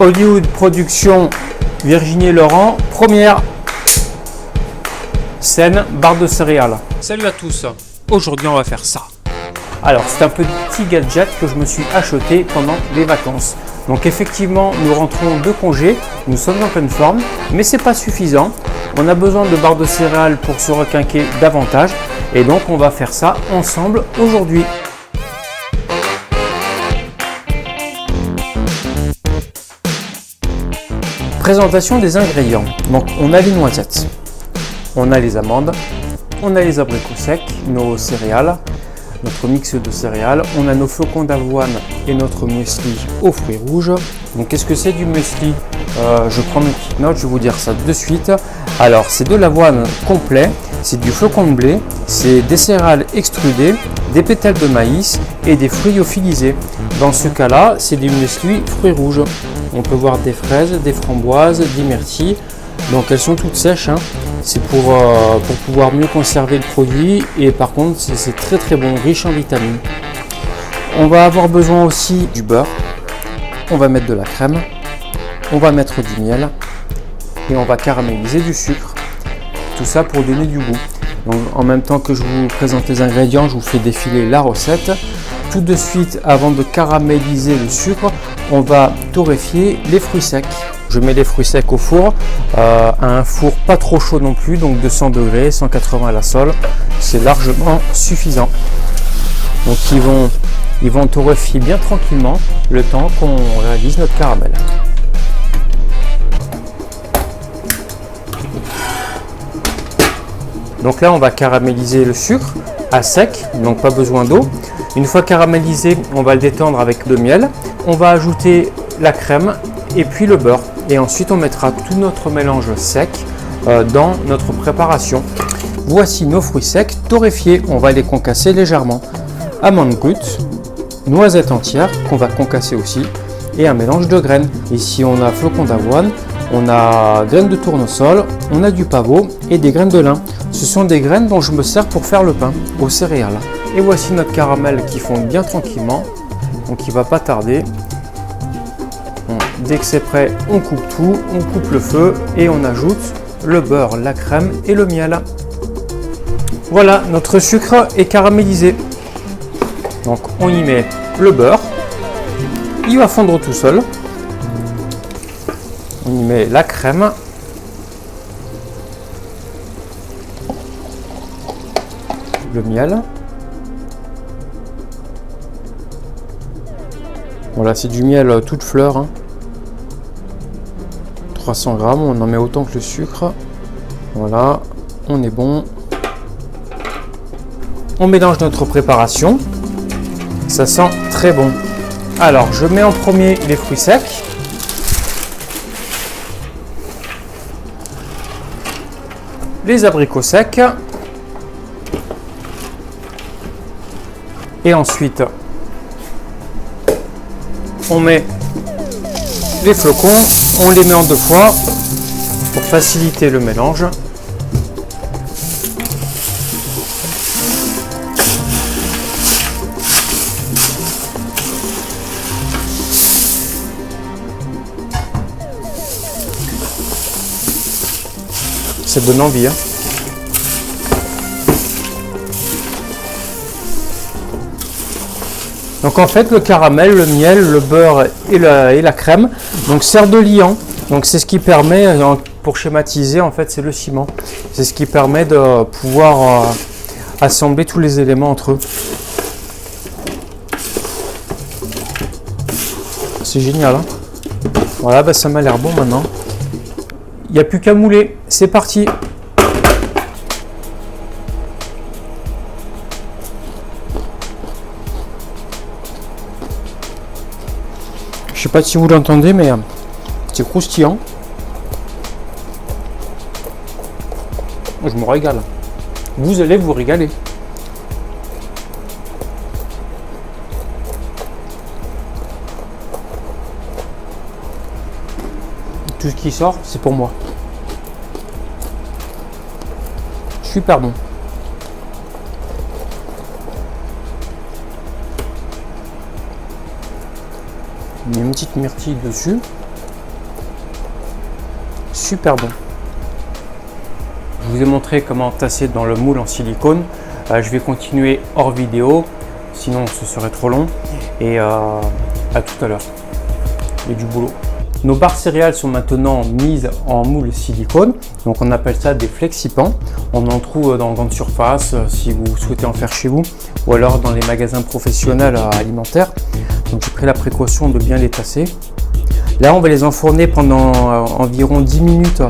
Hollywood Production, Virginie Laurent, première scène, barre de céréales. Salut à tous, aujourd'hui on va faire ça. Alors c'est un petit gadget que je me suis acheté pendant les vacances. Donc effectivement nous rentrons de congé, nous sommes en pleine forme, mais c'est pas suffisant. On a besoin de barres de céréales pour se requinquer davantage et donc on va faire ça ensemble aujourd'hui. Présentation des ingrédients. Donc on a les noisettes, on a les amandes, on a les abricots secs, nos céréales, notre mix de céréales, on a nos flocons d'avoine et notre muesli aux fruits rouges. Donc qu'est-ce que c'est du muesli? Je prends mes petites notes, je vais vous dire ça de suite. Alors c'est de l'avoine complet, c'est du flocon de blé, c'est des céréales extrudées, des pétales de maïs et des fruits lyophilisés. Dans ce cas-là, c'est du muesli fruits rouges. On peut voir des fraises, des framboises, des myrtilles. Donc elles sont toutes sèches, hein. C'est pour pouvoir mieux conserver le produit et par contre c'est très très bon, riche en vitamines. On va avoir besoin aussi du beurre, on va mettre de la crème, on va mettre du miel et on va caraméliser du sucre. Tout ça pour donner du goût. Donc en même temps que je vous présente les ingrédients, je vous fais défiler la recette. Tout de suite, avant de caraméliser le sucre, on va torréfier les fruits secs. Je mets les fruits secs au four, à un four pas trop chaud non plus, donc 200 degrés, 180 à la sole, c'est largement suffisant. Donc ils vont torréfier bien tranquillement le temps qu'on réalise notre caramel. Donc là on va caraméliser le sucre à sec, donc pas besoin d'eau. Une fois caramélisé, on va le détendre avec de miel. On va ajouter la crème et puis le beurre. Et ensuite, on mettra tout notre mélange sec dans notre préparation. Voici nos fruits secs torréfiés. On va les concasser légèrement. Amandes brutes, noisettes entières qu'on va concasser aussi et un mélange de graines. Ici, on a flocons d'avoine, on a graines de tournesol, on a du pavot et des graines de lin. Ce sont des graines dont je me sers pour faire le pain aux céréales. Et voici notre caramel qui fond bien tranquillement, donc il va pas tarder. Dès que c'est prêt, on coupe tout, on coupe le feu et on ajoute le beurre, la crème et le miel. Voilà, notre sucre est caramélisé. Donc on y met le beurre, il va fondre tout seul. On y met la crème. Le miel. Voilà, c'est du miel toute fleur, hein. 300 grammes, on en met autant que le sucre. Voilà, on est bon. On mélange notre préparation. Ça sent très bon. Alors, je mets en premier les fruits secs. Les abricots secs. Et ensuite, on met les flocons, on les met en deux fois pour faciliter le mélange. Ça donne envie, hein. Donc en fait le caramel, le miel, le beurre et la crème donc sert de liant. Donc c'est ce qui permet, pour schématiser en fait c'est le ciment. C'est ce qui permet de pouvoir assembler tous les éléments entre eux. C'est génial, hein. Voilà, bah, ça m'a l'air bon maintenant. Il n'y a plus qu'à mouler, c'est parti. Je sais pas si vous l'entendez, mais c'est croustillant. Je me régale. Vous allez vous régaler. Tout ce qui sort, c'est pour moi. Super bon. Une petite myrtille dessus. super bon. Je vous ai montré comment tasser dans le moule en silicone. Je vais continuer hors vidéo, sinon ce serait trop long. Et à tout à l'heure. Il y a du boulot. Nos barres céréales sont maintenant mises en moule silicone, donc on appelle ça des flexipans. On en trouve dans grande surface si vous souhaitez en faire chez vous, ou alors dans les magasins professionnels alimentaires. Donc j'ai pris la précaution de bien les tasser. Là on va les enfourner pendant environ 10 minutes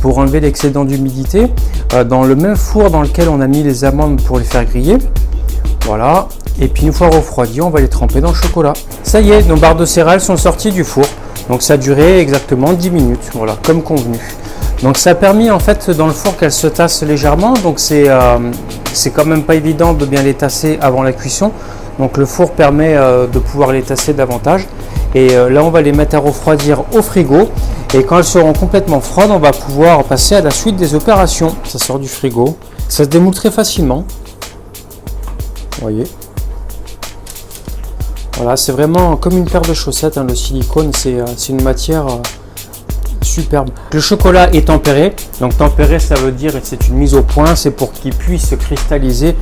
pour enlever l'excédent d'humidité, dans le même four dans lequel on a mis les amandes pour les faire griller. Voilà, et puis une fois refroidies, on va les tremper dans le chocolat. Ça y est, nos barres de céréales sont sorties du four. Donc ça a duré exactement 10 minutes, voilà, comme convenu. Donc ça a permis en fait dans le four qu'elles se tassent légèrement, donc c'est quand même pas évident de bien les tasser avant la cuisson. Donc le four permet de pouvoir les tasser davantage. Et là on va les mettre à refroidir au frigo. Et quand elles seront complètement froides, on va pouvoir passer à la suite des opérations. Ça sort du frigo, ça se démoule très facilement. Vous voyez. Voilà, c'est vraiment comme une paire de chaussettes, hein, le silicone, c'est une matière superbe. Le chocolat est tempéré, donc tempéré ça veut dire que c'est une mise au point, c'est pour qu'il puisse se cristalliser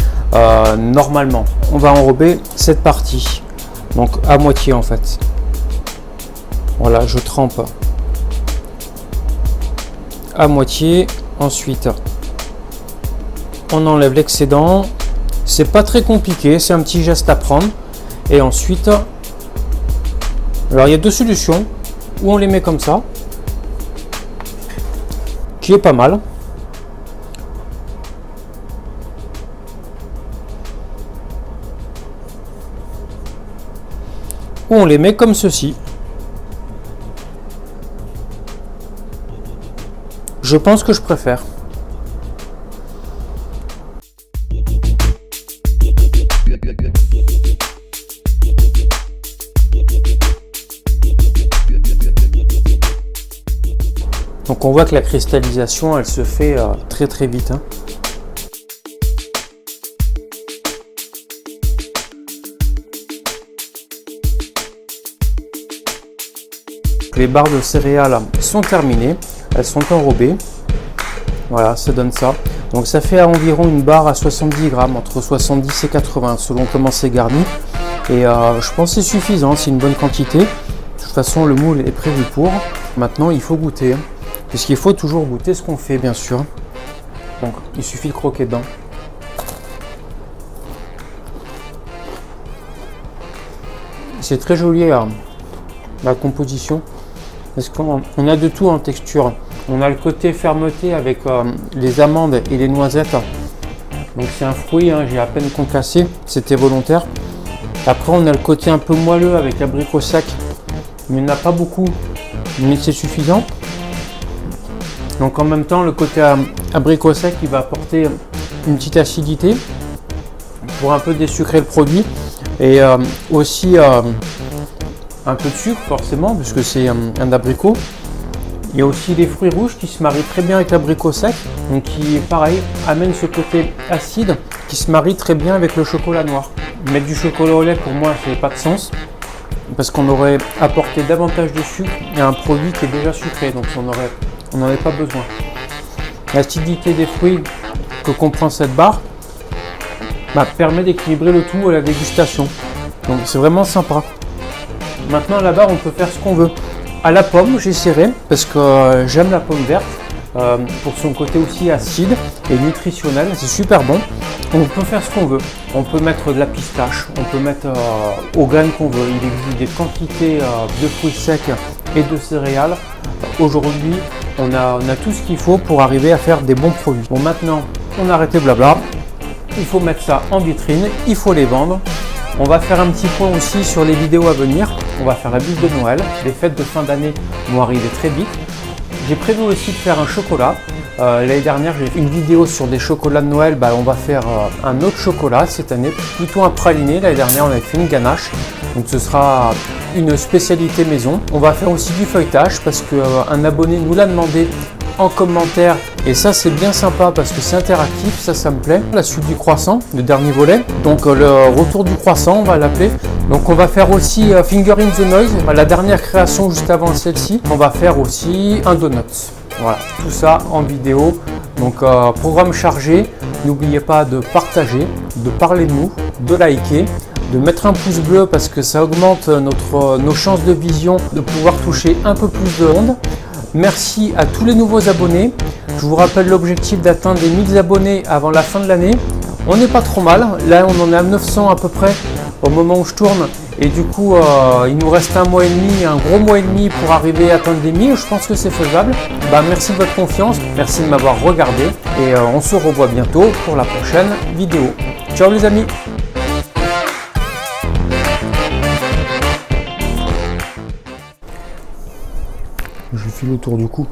normalement. On va enrober cette partie, donc à moitié en fait. Voilà, je trempe à moitié, ensuite on enlève l'excédent. C'est pas très compliqué, c'est un petit geste à prendre. Et ensuite, alors il y a deux solutions, où on les met comme ça, qui est pas mal. Ou on les met comme ceci. Je pense que je préfère. Donc on voit que la cristallisation elle se fait très vite. Hein. Les barres de céréales sont terminées, elles sont enrobées. Voilà, ça donne ça. Donc ça fait environ une barre à 70 grammes, entre 70 et 80 selon comment c'est garni. Et je pense que c'est suffisant, c'est une bonne quantité. De toute façon le moule est prévu pour. Maintenant il faut goûter. Hein. Puisqu'il faut toujours goûter ce qu'on fait, bien sûr. Donc, il suffit de croquer dedans. C'est très joli la composition. Parce qu'on a de tout en texture. On a le côté fermeté avec les amandes et les noisettes. Donc, c'est un fruit, hein, j'ai à peine concassé. C'était volontaire. Après, on a le côté un peu moelleux avec l'abricot sec. Mais il n'y en a pas beaucoup. Mais c'est suffisant. Donc en même temps, le côté abricot sec, il va apporter une petite acidité pour un peu désucrer le produit et aussi un peu de sucre forcément puisque c'est un abricot. Il y a aussi les fruits rouges qui se marient très bien avec l'abricot sec, donc qui pareil amène ce côté acide qui se marie très bien avec le chocolat noir. Mettre du chocolat au lait pour moi ça n'a pas de sens parce qu'on aurait apporté davantage de sucre à un produit qui est déjà sucré, donc on n'en avait pas besoin. L'acidité des fruits que comprend cette barre permet d'équilibrer le tout à la dégustation. Donc c'est vraiment sympa. Maintenant à la barre on peut faire ce qu'on veut. À la pomme j'essaierai parce que j'aime la pomme verte pour son côté aussi acide et nutritionnel. C'est super bon. On peut faire ce qu'on veut. On peut mettre de la pistache, on peut mettre aux graines qu'on veut. Il existe des quantités de fruits secs et de céréales. Aujourd'hui, on a tout ce qu'il faut pour arriver à faire des bons produits. Bon, maintenant, on a arrêté blabla. Il faut mettre ça en vitrine, il faut les vendre. On va faire un petit point aussi sur les vidéos à venir. On va faire la bûche de Noël. Les fêtes de fin d'année vont arriver très vite. J'ai prévu aussi de faire un chocolat. L'année dernière, j'ai fait une vidéo sur des chocolats de Noël. On va faire un autre chocolat cette année, plutôt un praliné. L'année dernière, on avait fait une ganache. Donc ce sera une spécialité maison. On va faire aussi du feuilletage parce qu'un abonné nous l'a demandé en commentaire. Et ça, c'est bien sympa parce que c'est interactif, ça me plaît. La suite du croissant, le dernier volet. Donc le retour du croissant, on va l'appeler. Donc on va faire aussi Finger in the Noise, la dernière création juste avant celle-ci. On va faire aussi un donut. Voilà, tout ça en vidéo. Donc programme chargé, n'oubliez pas de partager, de parler de nous, de liker, de mettre un pouce bleu parce que ça augmente nos chances de vision, de pouvoir toucher un peu plus de monde. Merci à tous les nouveaux abonnés. Je vous rappelle l'objectif d'atteindre les 1000 abonnés avant la fin de l'année. On n'est pas trop mal, là on en est à 900 à peu près au moment où je tourne. Et du coup, il nous reste un mois et demi, un gros mois et demi pour arriver à atteindre les 1000. Je pense que c'est faisable. Merci de votre confiance, merci de m'avoir regardé. Et on se revoit bientôt pour la prochaine vidéo. Ciao les amis! Je fais le tour du cou.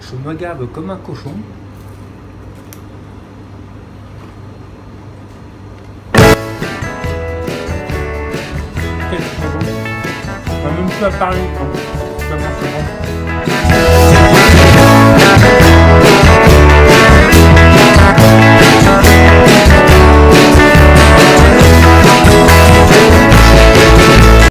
Je me gave comme un cochon. Quel très bon. On n'a même plus à parler quand c'est bon.